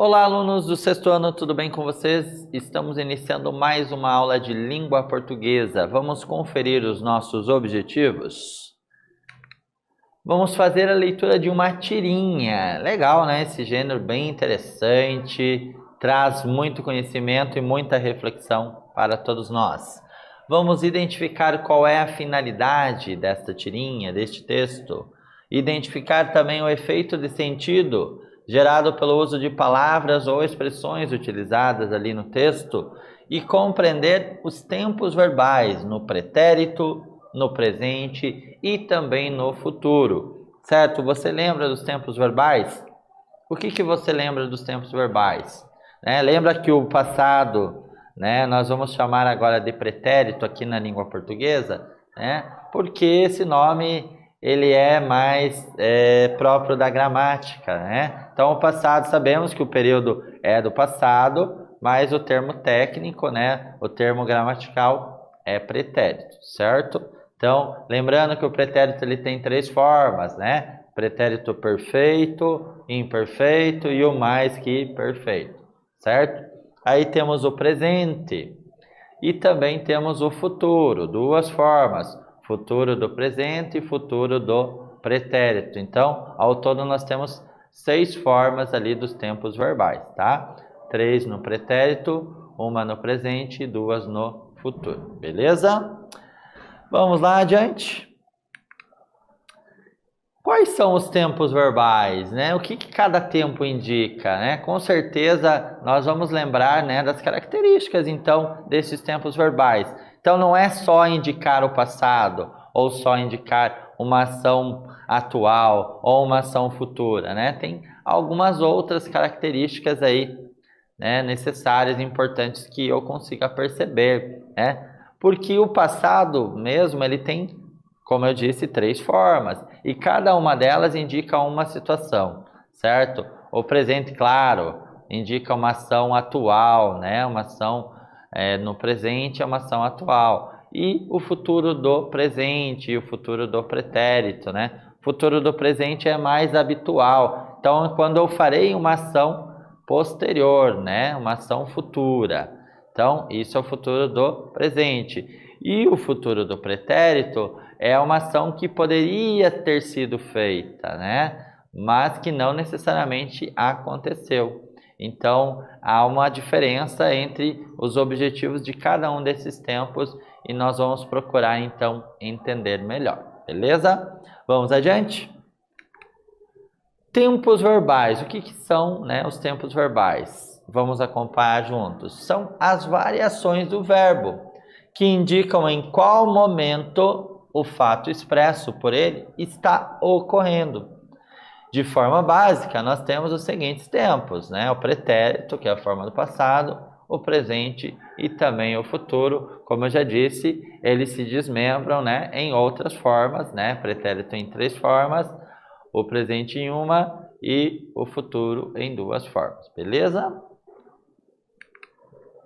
Olá, alunos do sexto ano, tudo bem com vocês? Estamos iniciando mais uma aula de língua portuguesa. Vamos conferir os nossos objetivos? Vamos fazer a leitura de uma tirinha. Legal, né? Esse gênero bem interessante, traz muito conhecimento e muita reflexão para todos nós. Vamos identificar qual é a finalidade desta tirinha, deste texto. Identificar também o efeito de sentido gerado pelo uso de palavras ou expressões utilizadas ali no texto e compreender os tempos verbais no pretérito, no presente e também no futuro, certo? Você lembra dos tempos verbais? O que você lembra dos tempos verbais? Lembra que o passado, nós vamos chamar agora de pretérito aqui na língua portuguesa, porque esse nome ele é mais próprio da gramática, Então, o passado, sabemos que o período é do passado, mas o termo técnico, o termo gramatical é pretérito, certo? Então, lembrando que o pretérito ele tem três formas, Pretérito perfeito, imperfeito e o mais que perfeito, certo? Aí temos o presente e também temos o futuro, duas formas, futuro do presente e futuro do pretérito. Então, ao todo nós temos 6 formas ali dos tempos verbais, tá? 3 no pretérito, uma no presente e 2 no futuro, beleza? Vamos lá adiante. Quais são os tempos verbais, O que cada tempo indica, Com certeza nós vamos lembrar, das características, então, desses tempos verbais. Então, não é só indicar o passado, ou só indicar uma ação atual, ou uma ação futura, Tem algumas outras características aí, necessárias e importantes que eu consiga perceber, Porque o passado mesmo, ele tem, como eu disse, 3 formas, e cada uma delas indica uma situação, certo? O presente, claro, indica uma ação atual, Uma ação no presente é uma ação atual. E o futuro do presente e o futuro do pretérito, O futuro do presente é mais habitual. Então, quando eu farei uma ação posterior, Uma ação futura. Então, isso é o futuro do presente. E o futuro do pretérito é uma ação que poderia ter sido feita, Mas que não necessariamente aconteceu. Então, há uma diferença entre os objetivos de cada um desses tempos e nós vamos procurar, então, entender melhor, beleza? Vamos adiante? Tempos verbais. O que são, os tempos verbais? Vamos acompanhar juntos. São as variações do verbo, que indicam em qual momento o fato expresso por ele está ocorrendo. De forma básica, nós temos os seguintes tempos, O pretérito, que é a forma do passado, o presente e também o futuro. Como eu já disse, eles se desmembram, em outras formas, Pretérito em 3 formas, o presente em uma e o futuro em 2 formas, beleza?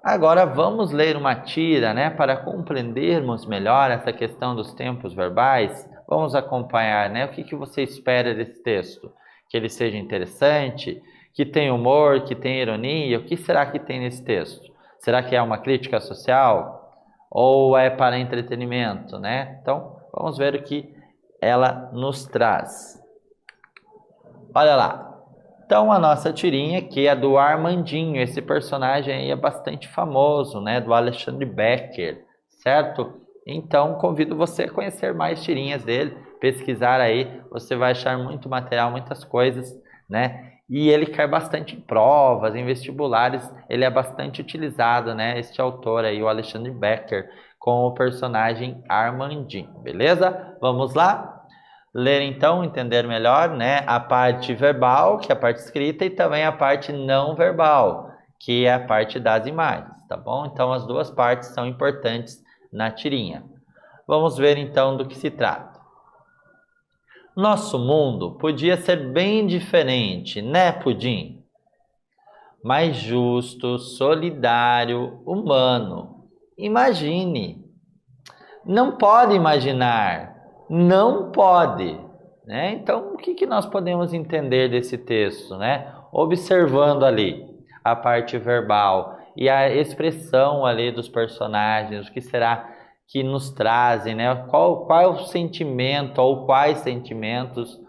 Agora vamos ler uma tira, para compreendermos melhor essa questão dos tempos verbais. Vamos acompanhar, O que você espera desse texto? Que ele seja interessante, que tenha humor, que tenha ironia. O que será que tem nesse texto? Será que é uma crítica social? Ou é para entretenimento, Então, vamos ver o que ela nos traz. Olha lá. Então, a nossa tirinha aqui é do Armandinho. Esse personagem aí é bastante famoso, do Alexandre Becker, certo? Então, convido você a conhecer mais tirinhas dele, pesquisar aí, você vai achar muito material, muitas coisas, E ele cai bastante em provas, em vestibulares, ele é bastante utilizado, Este autor aí, o Alexandre Becker, com o personagem Armandinho, beleza? Vamos lá? Ler então, entender melhor, a parte verbal, que é a parte escrita, e também a parte não verbal, que é a parte das imagens, tá bom? Então, as duas partes são importantes na tirinha. Vamos ver então do que se trata. Nosso mundo podia ser bem diferente, Pudim? Mais justo, solidário, humano. Imagine. Não pode imaginar. Não pode. né? Então, o que nós podemos entender desse texto, né? Observando ali a parte verbal e a expressão ali dos personagens, o que será que nos trazem, né? Qual é o sentimento ou quais sentimentos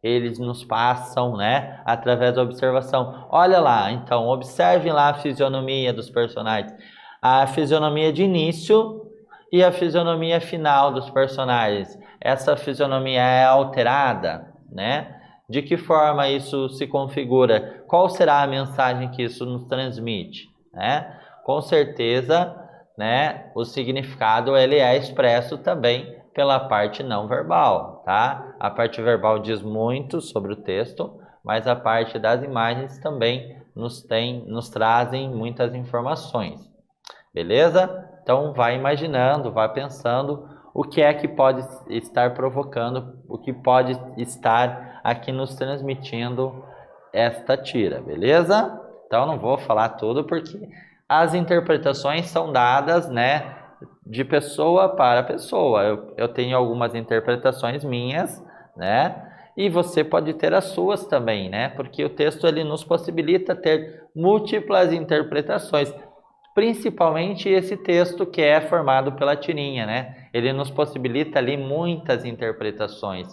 eles nos passam, né? Através da observação. Olha lá, então, observem lá a fisionomia dos personagens. A fisionomia de início e a fisionomia final dos personagens. Essa fisionomia é alterada, né? De que forma isso se configura? Qual será a mensagem que isso nos transmite, né? Com certeza, né, o significado ele é expresso também pela parte não verbal, tá? A parte verbal diz muito sobre o texto, mas a parte das imagens também nos trazem muitas informações. Beleza? Então vai imaginando, vai pensando o que é que pode estar provocando, o que pode estar aqui nos transmitindo esta tira, beleza? Então não vou falar tudo porque as interpretações são dadas, né, de pessoa para pessoa. Eu tenho algumas interpretações minhas, né? E você pode ter as suas também, né? Porque o texto ele nos possibilita ter múltiplas interpretações. Principalmente esse texto que é formado pela tirinha, né? Ele nos possibilita ali muitas interpretações.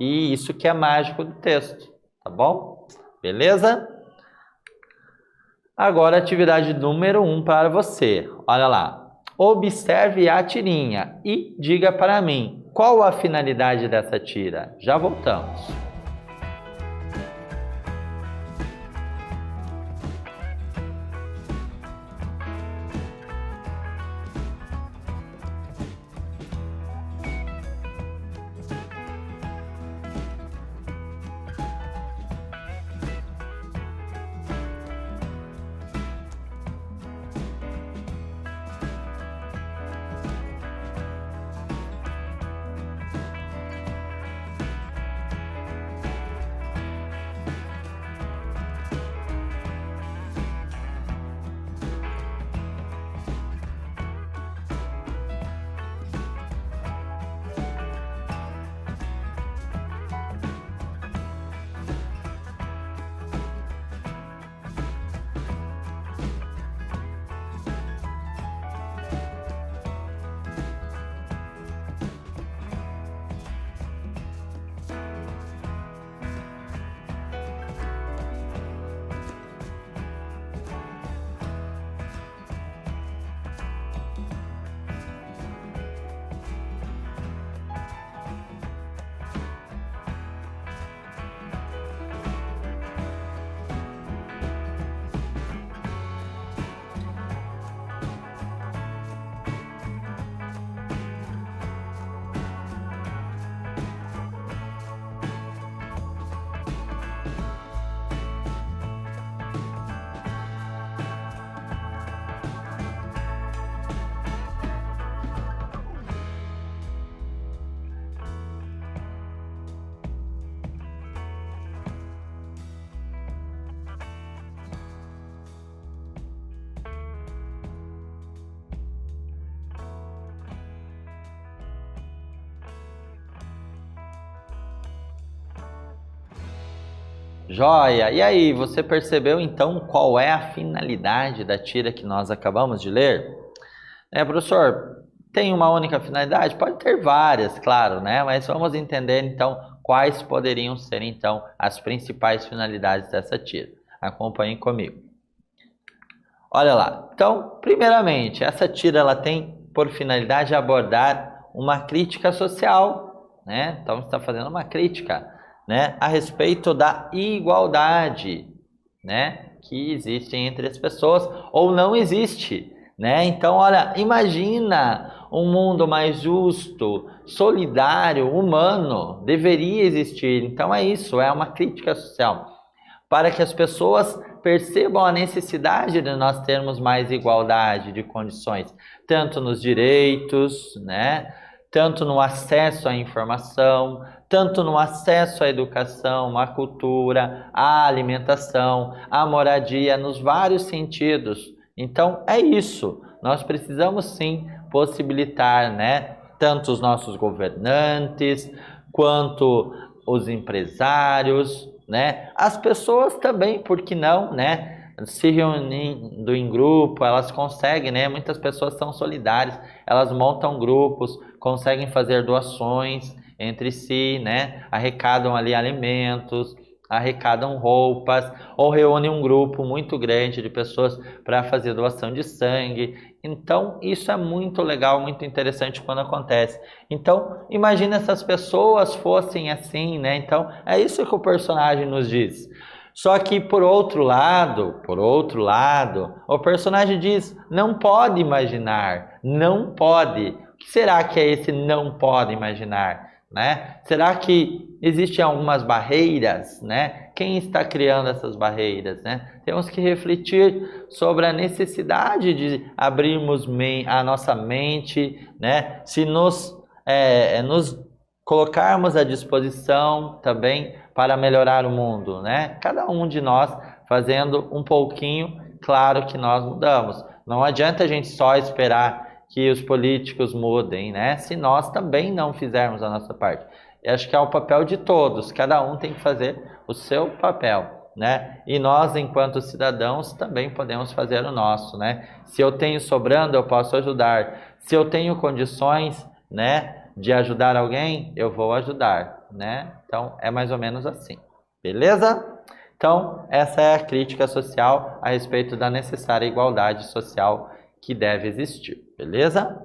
E isso que é mágico do texto, tá bom? Beleza? Agora, atividade número 1 para você. Olha lá. Observe a tirinha e diga para mim qual a finalidade dessa tira. Já voltamos. Joia! E aí, você percebeu então qual é a finalidade da tira que nós acabamos de ler? Professor, tem uma única finalidade? Pode ter várias, claro, né? Mas vamos entender então quais poderiam ser então as principais finalidades dessa tira. Acompanhem comigo. Olha lá. Então, primeiramente, essa tira ela tem por finalidade abordar uma crítica social, né? Então, está fazendo uma crítica, né, a respeito da igualdade, né, que existe entre as pessoas ou não existe, né? Então, olha, imagina um mundo mais justo, solidário, humano, deveria existir. Então é isso, é uma crítica social para que as pessoas percebam a necessidade de nós termos mais igualdade de condições, tanto nos direitos, né, tanto no acesso à informação, tanto no acesso à educação, à cultura, à alimentação, à moradia, nos vários sentidos. Então, é isso. Nós precisamos sim possibilitar, né, tanto os nossos governantes, quanto os empresários, né? As pessoas também, por que não, né? Se reunindo em grupo, elas conseguem, né? Muitas pessoas são solidárias, elas montam grupos, conseguem fazer doações entre si, né? Arrecadam ali alimentos, arrecadam roupas, ou reúnem um grupo muito grande de pessoas para fazer doação de sangue. Então, isso é muito legal, muito interessante quando acontece. Então, imagina essas pessoas fossem assim, né? Então, é isso que o personagem nos diz. Só que por outro lado, o personagem diz: não pode imaginar, não pode. O que será que é esse não pode imaginar, né? Será que existem algumas barreiras, né? Quem está criando essas barreiras, né? Temos que refletir sobre a necessidade de abrirmos a nossa mente, né? Se nos colocarmos à disposição também para melhorar o mundo, né? Cada um de nós fazendo um pouquinho, claro que nós mudamos. Não adianta a gente só esperar que os políticos mudem, né? Se nós também não fizermos a nossa parte. Eu acho que é o papel de todos, cada um tem que fazer o seu papel, né? E nós, enquanto cidadãos, também podemos fazer o nosso, né? Se eu tenho sobrando, eu posso ajudar. Se eu tenho condições, né, de ajudar alguém, eu vou ajudar, né? Então, é mais ou menos assim, beleza? Então, essa é a crítica social a respeito da necessária igualdade social que deve existir, beleza?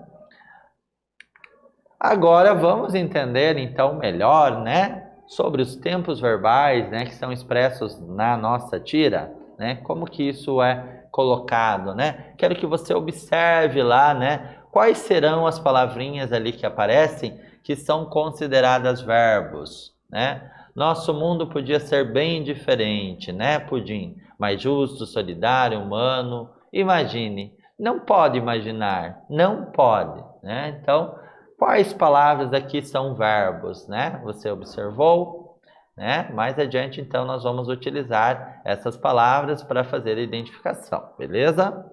Agora, vamos entender, então, melhor, né, sobre os tempos verbais, né, que são expressos na nossa tira, né? Como que isso é colocado, né? Quero que você observe lá, né, quais serão as palavrinhas ali que aparecem que são consideradas verbos, né? Nosso mundo podia ser bem diferente, né, Pudim? Mais justo, solidário, humano. Imagine. Não pode imaginar. Não pode, né? Então, quais palavras aqui são verbos, né? Você observou, né? Mais adiante, então, nós vamos utilizar essas palavras para fazer a identificação, beleza?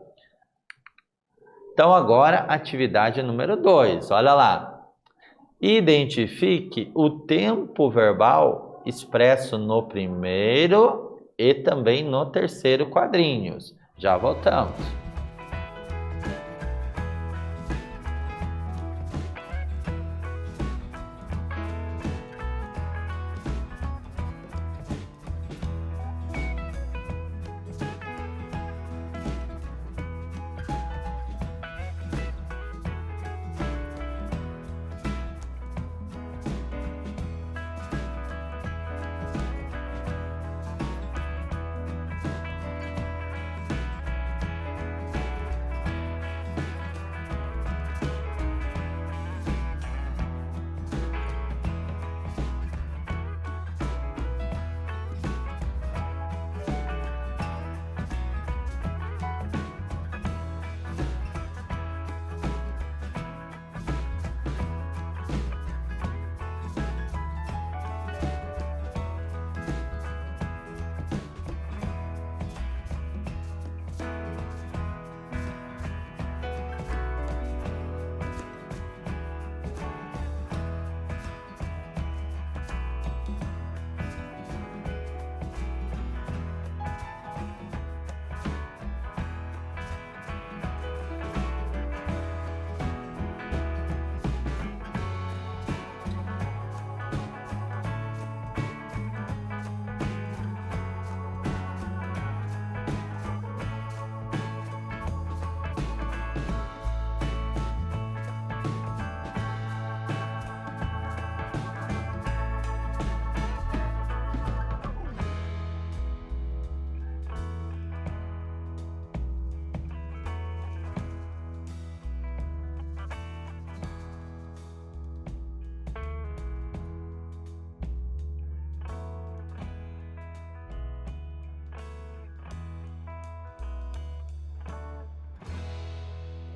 Então, agora, atividade número 2. Olha lá. Identifique o tempo verbal expresso no primeiro e também no terceiro quadrinhos. Já voltamos.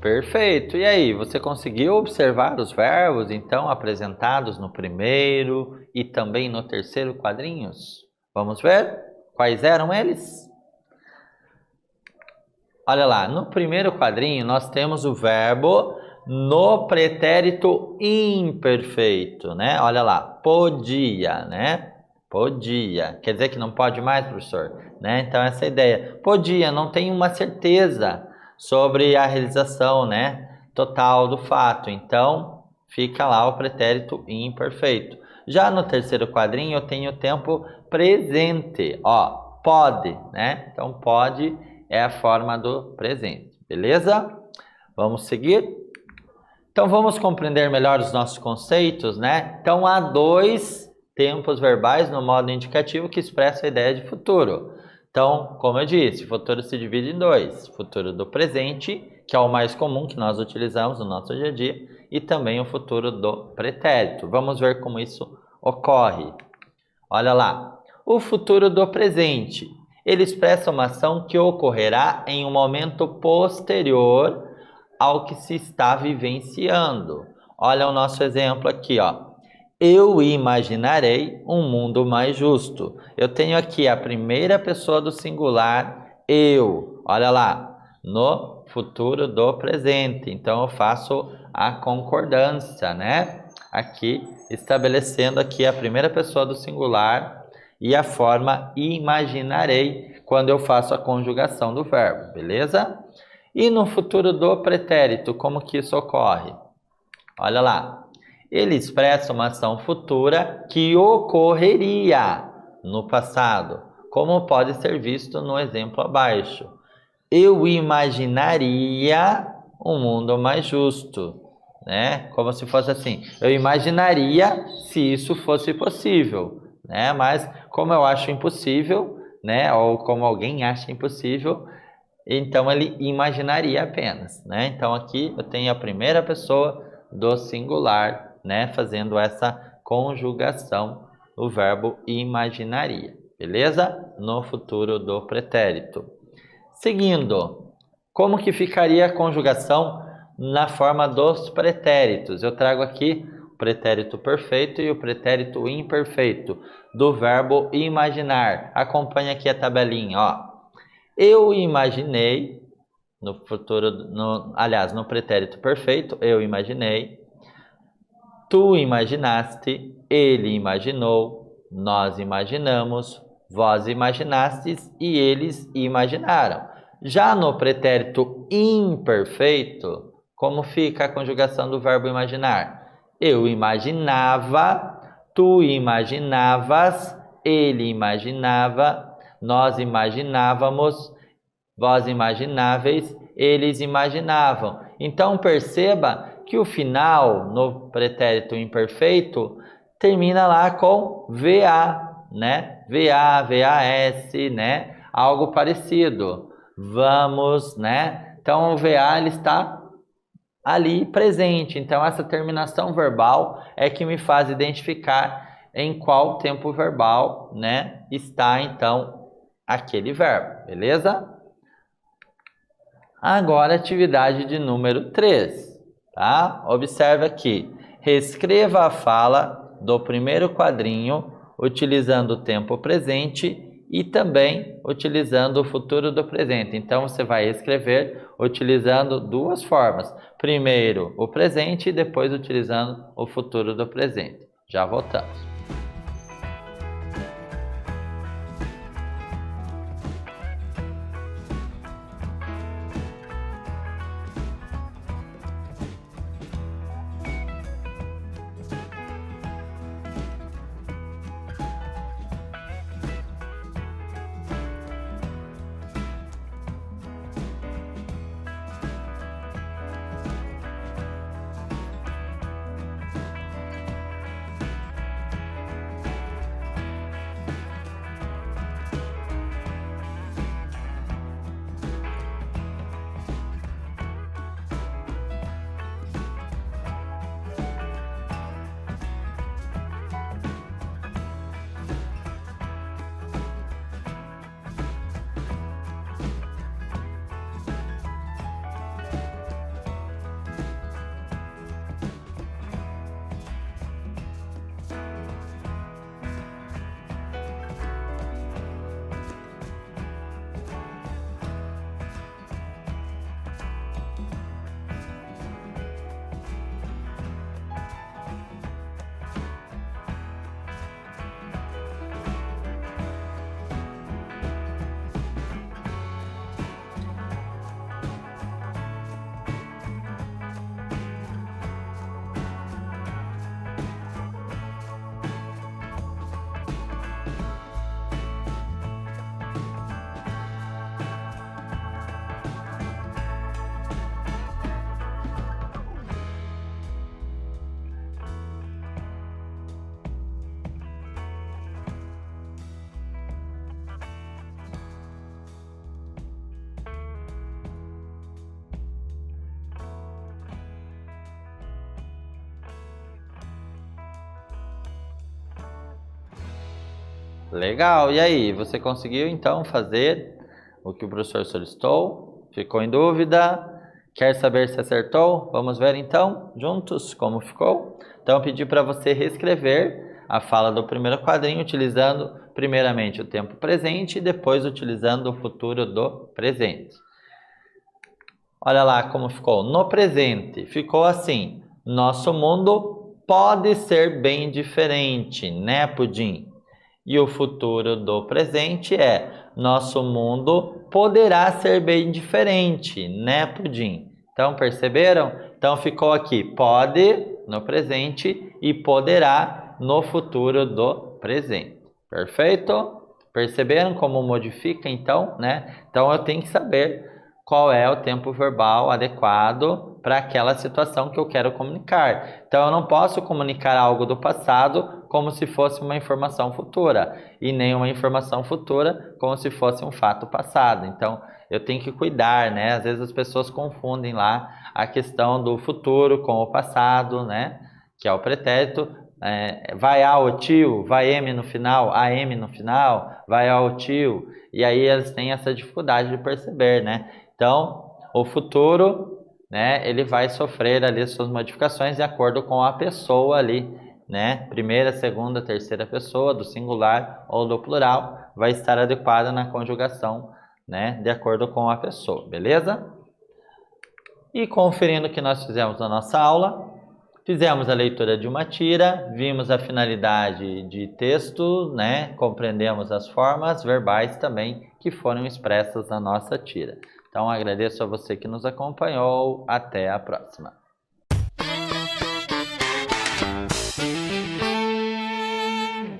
Perfeito. E aí, você conseguiu observar os verbos, então, apresentados no primeiro e também no terceiro quadrinhos? Vamos ver quais eram eles? Olha lá, no primeiro quadrinho nós temos o verbo no pretérito imperfeito, né? Olha lá. podia, né? Podia. Quer dizer que não pode mais, professor? Né? Então, essa é a ideia. Podia, não tem uma certeza sobre a realização, né, total do fato. Então, fica lá o pretérito imperfeito. Já no terceiro quadrinho, eu tenho o tempo presente. Ó, pode, né? Então, pode é a forma do presente. Beleza? Vamos seguir? Então, vamos compreender melhor os nossos conceitos, né? Então, há dois tempos verbais no modo indicativo que expressam a ideia de futuro. Então, como eu disse, futuro se divide em dois. Futuro do presente, que é o mais comum que nós utilizamos no nosso dia a dia, e também o futuro do pretérito. Vamos ver como isso ocorre. Olha lá. O futuro do presente. Ele expressa uma ação que ocorrerá em um momento posterior ao que se está vivenciando. Olha o nosso exemplo aqui, ó. Eu imaginarei um mundo mais justo. Eu tenho aqui a primeira pessoa do singular, eu. Olha lá, no futuro do presente. Então, eu faço a concordância, né? Aqui, estabelecendo aqui a primeira pessoa do singular e a forma imaginarei quando eu faço a conjugação do verbo, beleza? E no futuro do pretérito, como que isso ocorre? Olha lá. Ele expressa uma ação futura que ocorreria no passado, como pode ser visto no exemplo abaixo. Eu imaginaria um mundo mais justo, né? Como se fosse assim, eu imaginaria se isso fosse possível, né? Mas como eu acho impossível, né? Ou como alguém acha impossível, então ele imaginaria apenas, né? Então aqui eu tenho a primeira pessoa do singular, né, fazendo essa conjugação do verbo imaginaria, beleza? No futuro do pretérito. Seguindo, como que ficaria a conjugação na forma dos pretéritos? Eu trago aqui o pretérito perfeito e o pretérito imperfeito do verbo imaginar. Acompanhe aqui a tabelinha, ó. Eu imaginei, no futuro, no pretérito perfeito, eu imaginei. Tu imaginaste, ele imaginou, nós imaginamos, vós imaginastes e eles imaginaram. Já no pretérito imperfeito, como fica a conjugação do verbo imaginar? Eu imaginava, tu imaginavas, ele imaginava, nós imaginávamos, vós imagináveis, eles imaginavam. Então perceba que o final no pretérito imperfeito termina lá com VA, né? VA, VAS, né? Algo parecido. Vamos, né? Então o VA ele está ali presente. Então essa terminação verbal é que me faz identificar em qual tempo verbal, né, está então aquele verbo, beleza? Agora atividade de número 3. Tá? Observe aqui, reescreva a fala do primeiro quadrinho utilizando o tempo presente e também utilizando o futuro do presente. Então, você vai escrever utilizando duas formas. Primeiro o presente e depois utilizando o futuro do presente. Já voltamos. Legal, e aí, você conseguiu então fazer o que o professor solicitou? Ficou em dúvida? Quer saber se acertou? Vamos ver então, juntos, como ficou? Então eu pedi para você reescrever a fala do primeiro quadrinho, utilizando primeiramente o tempo presente e depois utilizando o futuro do presente. Olha lá como ficou. No presente, ficou assim: nosso mundo pode ser bem diferente, né, Pudim? E o futuro do presente é: nosso mundo poderá ser bem diferente, né, Pudim? Então, perceberam? Então, ficou aqui: pode no presente e poderá no futuro do presente. Perfeito? Perceberam como modifica, então, né? Então, eu tenho que saber qual é o tempo verbal adequado para aquela situação que eu quero comunicar. Então, eu não posso comunicar algo do passado como se fosse uma informação futura, e nem uma informação futura como se fosse um fato passado. Então, eu tenho que cuidar, né? Às vezes as pessoas confundem lá a questão do futuro com o passado, né? Que é o pretérito. Vai ao tio, vai M no final, AM no final, vai ao tio. E aí eles têm essa dificuldade de perceber, né? Então, o futuro, né, ele vai sofrer ali suas modificações de acordo com a pessoa ali, né? Primeira, segunda, terceira pessoa, do singular ou do plural, vai estar adequada na conjugação, né, de acordo com a pessoa, beleza? E conferindo o que nós fizemos na nossa aula, fizemos a leitura de uma tira, vimos a finalidade de texto, né? Compreendemos as formas verbais também que foram expressas na nossa tira. Então, agradeço a você que nos acompanhou. Até a próxima.